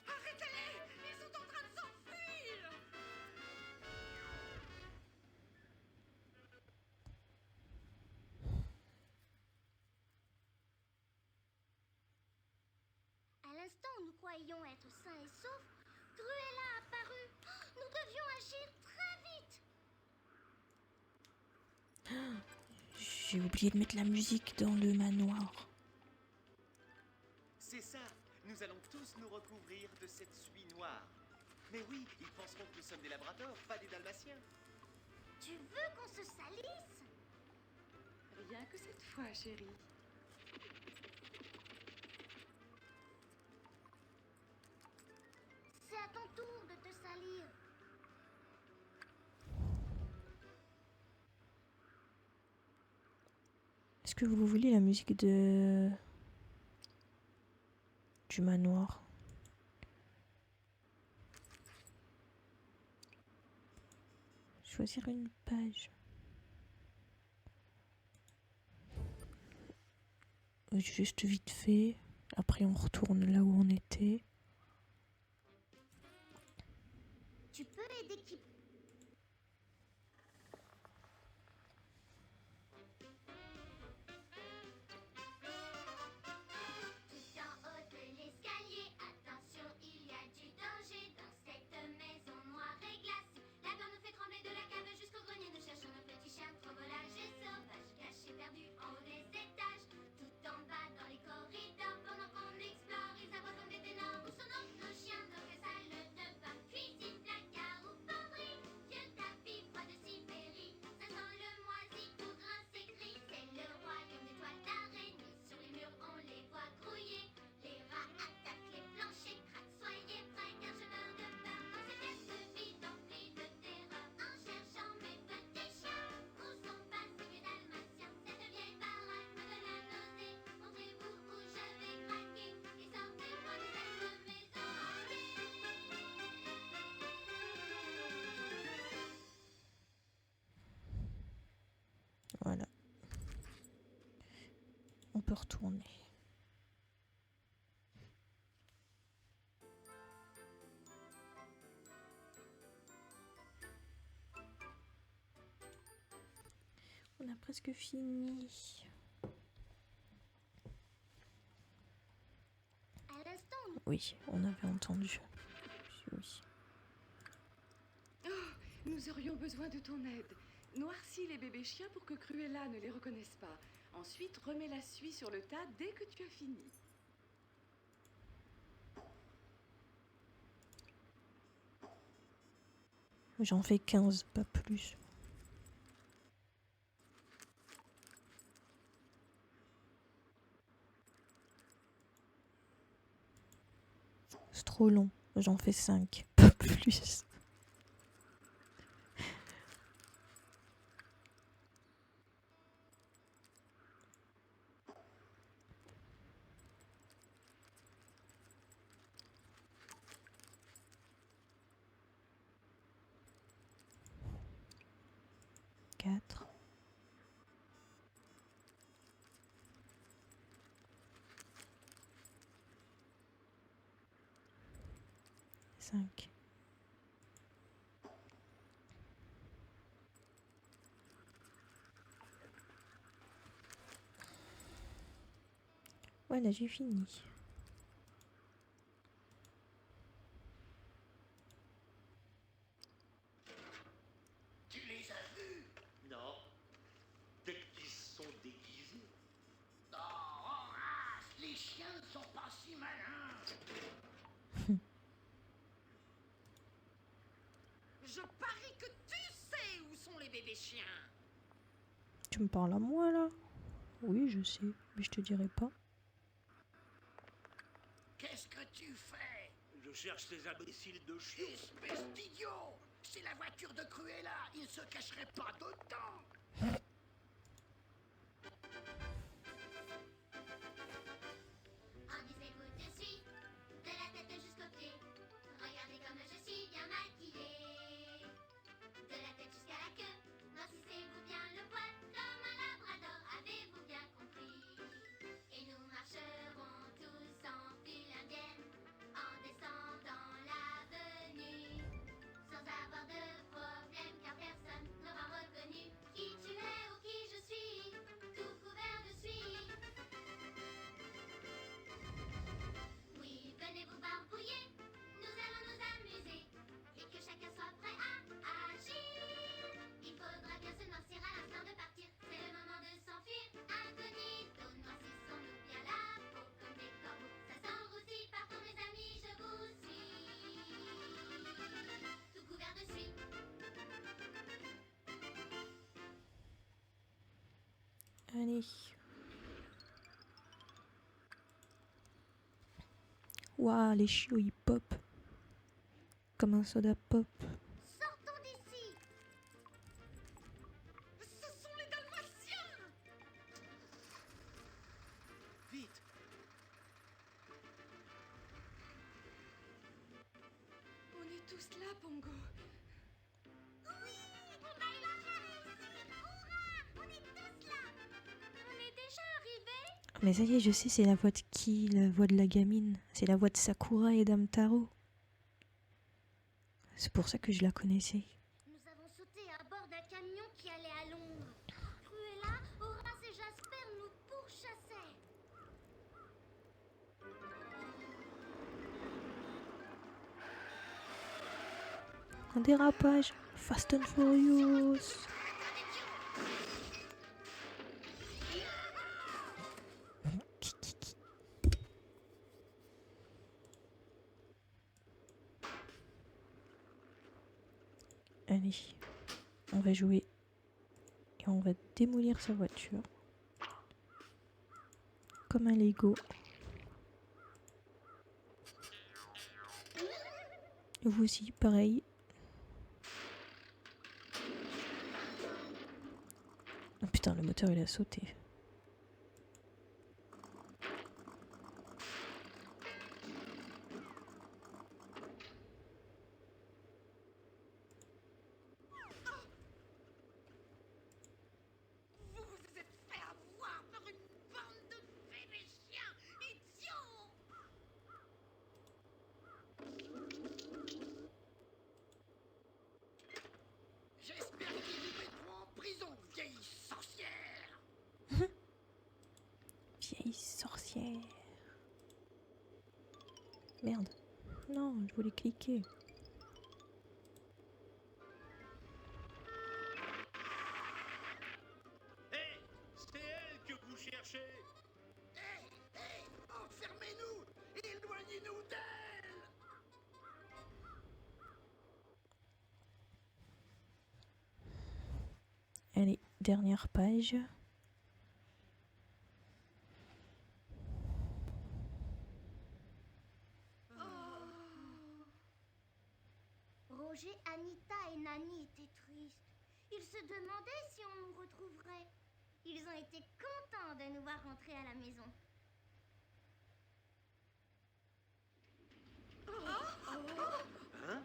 Arrêtez-les! Ils sont en train de s'enfuir! À l'instant où nous croyions être sains et saufs, Cruella a apparu. Oh, nous devions agir très vite. J'ai oublié de mettre la musique dans le manoir. C'est ça. Nous allons tous nous recouvrir de cette suie noire. Mais oui, ils penseront que nous sommes des labradors, pas des dalmatiens. Tu veux qu'on se salisse? Rien que cette fois, chérie. C'est à ton tour de te salir. Est-ce que vous voulez la musique de... du manoir? Choisir une page. Juste vite fait. Après on retourne là où on était. Tu peux aider qui? Tout en haut de l'escalier, attention, il y a du danger dans cette maison noire et glacée. La peur nous fait trembler de la cave jusqu'au grenier. Nous cherchons nos petits chiens trop volages et sauvages, cachés, perdus en haut des étages. Tout en bas dans les corridors, pendant qu'on explore, ils aboient comme des ténors. Où sont donc nos chiens dans les salles de bain, cuisine, placard ou penderie? Vieux tapis froid de Sibérie, ça sent le moisi, tout grince et crie. C'est le royaume des toiles d'araignée, sur les murs on les voit grouiller. Les rats attaquent les planchers, craquent, soyez prêts car je meurs de peur. Dans ces pièces vides emplies de terreur, en cherchant mes petits chiens. Où sont passés mes dalmatiens? Cette vieille baraque me donne la nausée. Montrez-vous où je vais craquer et sortez-moi de cette maison hantée. Voilà. On peut retourner. On a presque fini. À l'instant où Oui, on avait entendu. Oui. Nous aurions besoin de ton aide. Noircis les bébés chiens pour que Cruella ne les reconnaisse pas. Ensuite, remets la suie sur le tas dès que tu as fini. J'en fais 15, pas plus. C'est trop long. J'en fais 5, pas plus. Quatre. 5. Voilà, j'ai fini. Tu les as vus? Non. bébés chiens. Tu me parles à moi là? Oui, je sais, mais je te dirai pas. Qu'est-ce que tu fais? Je cherche ces imbéciles de chiots. Espèce d'idiot! C'est la voiture de Cruella. Il ne se cacherait pas dedans. Enlisez-vous dessus, de la tête jusqu'aux pieds. Regardez comme je suis bien maquillée. De la tête jusqu'à la queue, noircissez-vous bien le poil comme un labrador, avez-vous bien compris? Et nous marcherons tous en file indienne, en descendant l'avenue, sans avoir de problème car personne n'aura reconnu qui tu es ou qui je suis, tout couvert de suie. Oui, venez vous barbouiller, nous allons nous amuser, et que chacun soit prêt à agir. Il faudra bien se noircir à l'instant de partir, c'est le moment de s'enfuir. Incognito, noircissons-nous bien la peau comme des corbeaux. Ça sent le roussi, partons mes amis, je vous suis. Tout couvert de suie. Allez. Waouh, les chiots ils pop. Comme un soda pop. Sortons d'ici. Ce sont les Dalmatiens! Vite! On est tous là, Pongo. Oui, on a eu la réussite. Hurrah, on est tous là. On est déjà arrivés. Mais ça y est, je sais, c'est la voix de qui? La voix de la gamine. C'est la voix de Sakura et Damtaro. C'est pour ça que je la connaissais. Nous avons sauté à bord d'un camion qui allait à Londres. Cruella, Horace et Jasper nous pourchassaient. Un dérapage. Fast and Furious. Kiki. Allez, on va jouer et on va démolir sa voiture comme un Lego. Vous aussi, pareil. Oh putain, le moteur il a sauté. Vous vous êtes fait avoir par une bande de bébés chiens idiots. J'espère qu'ils vous mettront en prison, vieille sorcière. Vieille sorcière. Merde. Non, je voulais cliquer. Hé, c'est elle que vous cherchez. Hé, enfermez-nous, éloignez-nous d'elle. Allez, dernière page. Roger, Anita et Nani étaient tristes. Ils se demandaient si on nous retrouverait. Ils ont été contents de nous voir rentrer à la maison. Hein?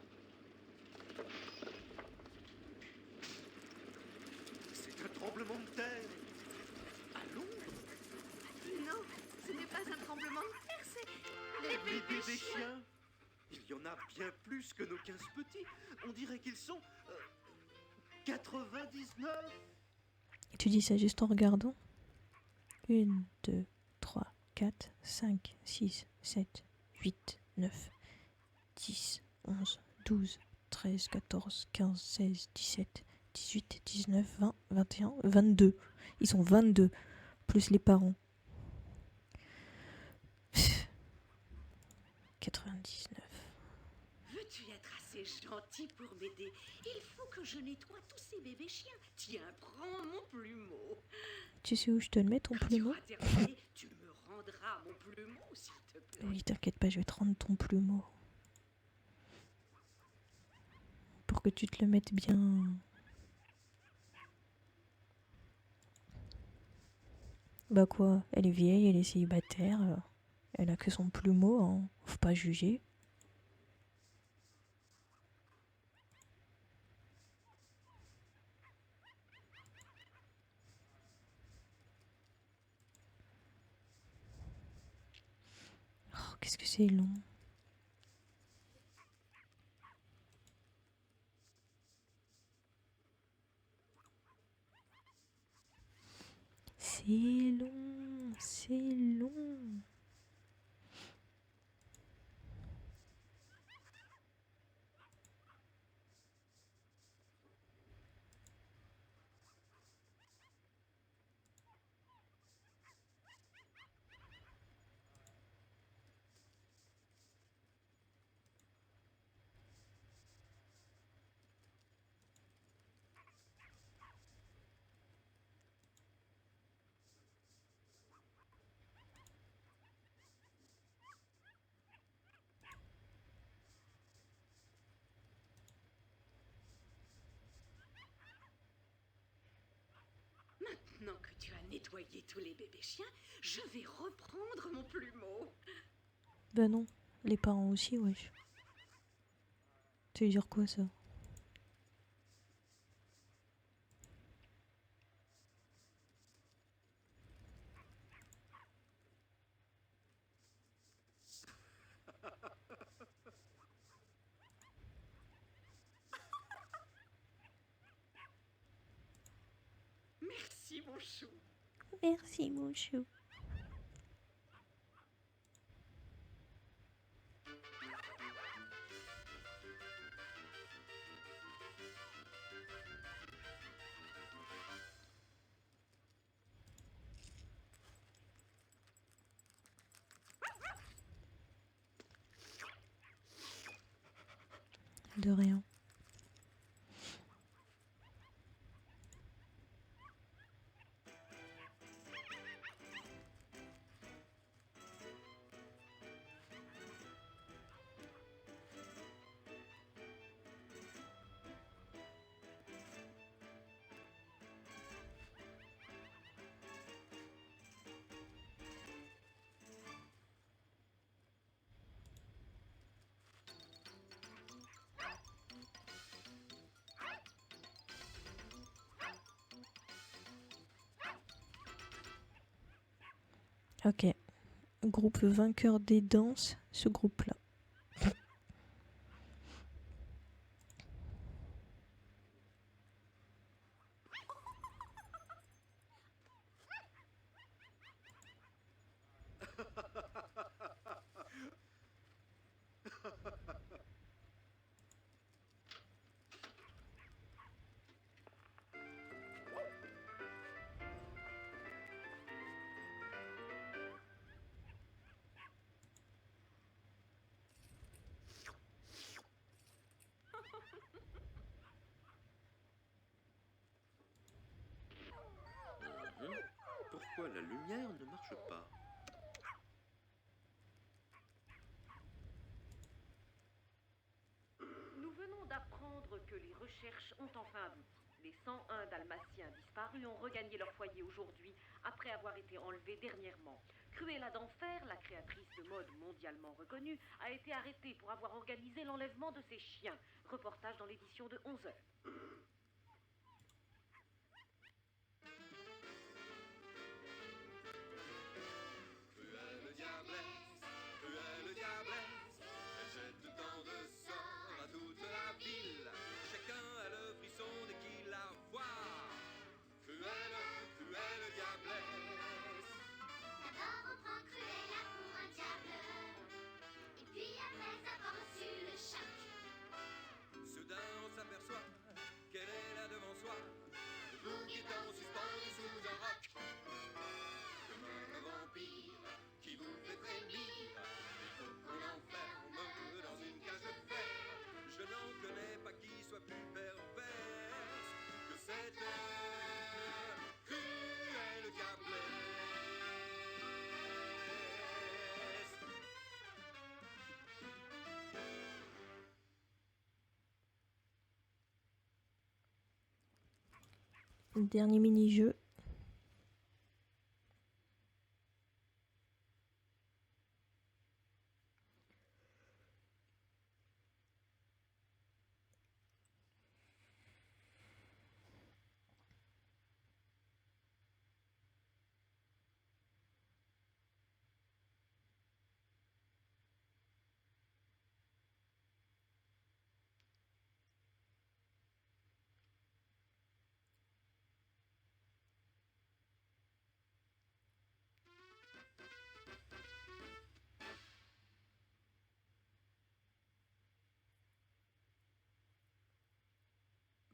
C'est un tremblement de terre. À Londres? Non, ce n'est pas un tremblement de terre, c'est les Les bébés bébés chiens. chiens? Il y en a bien plus que nos 15 petits. On dirait qu'ils sont 99. Et tu dis ça juste en regardant. 1, 2, 3, 4, 5, 6, 7, 8, 9, 10, 11, 12, 13, 14, 15, 16, 17, 18, 19, 20, 21, 22. Ils sont 22, plus les parents. 99. Veux-tu être assez c'est gentil pour m'aider. Il faut que je nettoie tous ces bébés chiens. Tiens, prends mon plumeau. Tu sais où je te le mets ton Quand tu plumeau? auras terminé, tu me rendras mon plumeau, s'il te plaît. Oui, t'inquiète pas, je vais te rendre ton plumeau. Pour que tu te le mettes bien. Bah quoi, elle est vieille, elle est célibataire, elle a que son plumeau, hein. Faut pas juger. Oh, qu'est-ce que c'est long. C'est long, c'est long. Maintenant que tu as nettoyé tous les bébés chiens, je vais reprendre mon plumeau. Bah non, les parents aussi, wesh. Tu veux dire quoi ça? Merci, mon chou. Merci mon chou. De rien. Ok. Groupe vainqueur des danses, ce groupe-là. Pourquoi la lumière ne marche pas? Nous venons d'apprendre que les recherches ont enfin abouti. Les 101 dalmatiens disparus ont regagné leur foyer aujourd'hui après avoir été enlevés dernièrement. Cruella d'Enfer, la créatrice de mode mondialement reconnue, a été arrêtée pour avoir organisé l'enlèvement de ses chiens. Reportage dans l'édition de 11h. Cruelle diablesse, cruelle diablesse, elle jette tant de sorts à toute la ville. Chacun a le frisson dès qu'il la voit. Cruelle, cruelle diablesse. D'abord on prend Cruella pour un diable. Et puis après avoir reçu le choc, Soudain on s'aperçoit qu'elle Dernier mini-jeu.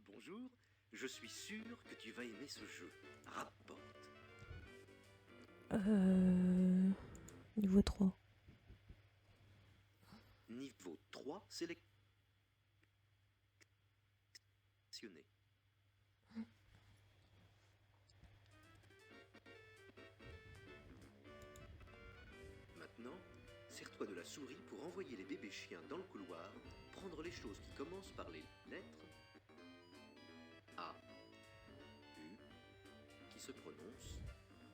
Bonjour, je suis sûr que tu vas aimer ce jeu. Rapporte. Niveau 3. Niveau 3, sélectionné. Maintenant, sers-toi de la souris pour envoyer les bébés chiens dans le couloir, prendre les choses qui commencent par les lettres A, U, qui se prononce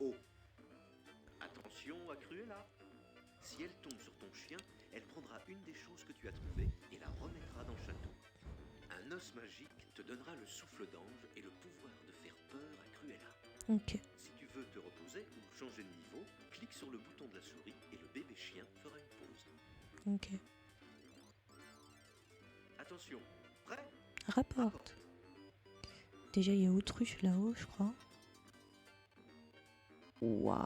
O. Attention à Cruella. Si elle tombe sur ton chien, elle prendra une des choses que tu as trouvées et la remettra dans le château. Un os magique te donnera le souffle d'ange et le pouvoir de faire peur à Cruella. Ok. Si tu veux te reposer ou changer de niveau, clique sur le bouton de la souris et le bébé chien fera une pause. Ok. Attention, prêt? Rapporte. Déjà, il y a Autruche là-haut, je crois. Waouh,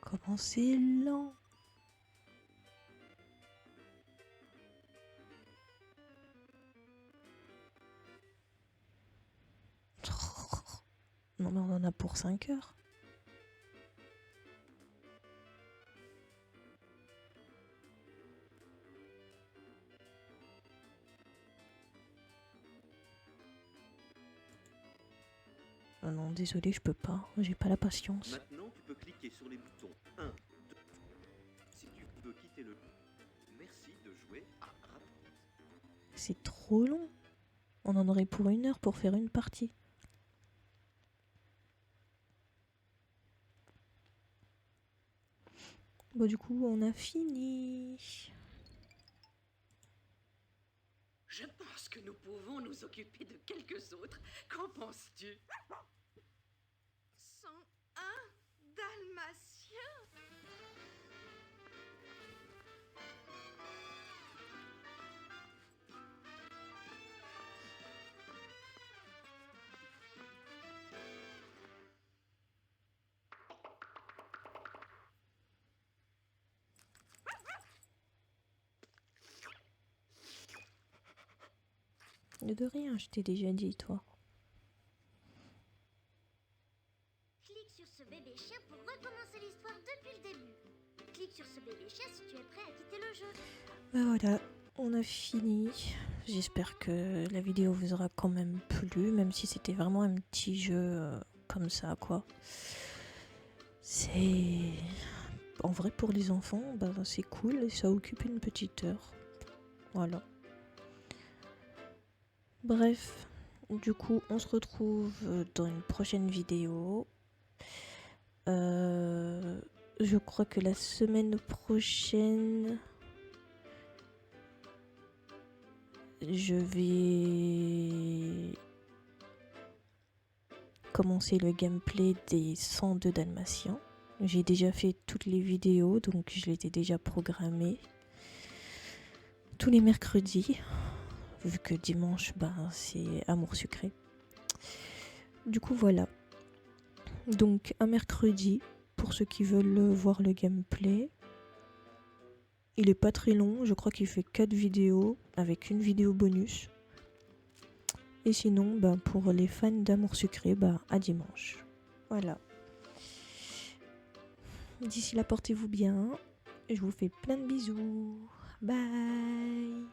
comment c'est lent. Non mais on en a pour 5 heures. Oh non, désolé, je peux pas. J'ai pas la patience. Maintenant, tu peux cliquer sur les boutons 1, 2. Si tu veux quitter le... Merci de jouer à Rapporte. C'est trop long. On en aurait pour 1 heure pour faire une partie. Bon, du coup, on a fini. Je pense que nous pouvons nous occuper de quelques autres. Qu'en penses-tu? 101 Dalmatiens. De rien, je t'ai déjà dit, toi. Clique sur ce bébé chien pour recommencer l'histoire depuis le début. Clique sur ce bébé chien si tu es prêt à quitter le jeu. Bah voilà, on a fini. J'espère que la vidéo vous aura quand même plu, même si c'était vraiment un petit jeu comme ça, quoi. C'est... En vrai, pour les enfants, bah, c'est cool et ça occupe une petite heure. Voilà. Bref, du coup, on se retrouve dans une prochaine vidéo. Je crois que la semaine prochaine, je vais commencer le gameplay des 102 Dalmatiens. J'ai déjà fait toutes les vidéos, donc je l'étais déjà programmé tous les mercredis, vu que dimanche, c'est Amour Sucré. Du coup, voilà. Donc, un mercredi, pour ceux qui veulent voir le gameplay. Il est pas très long, je crois qu'il fait 4 vidéos, avec une vidéo bonus. Et sinon, pour les fans d'Amour Sucré, à dimanche. Voilà. D'ici là, portez-vous bien. Je vous fais plein de bisous. Bye.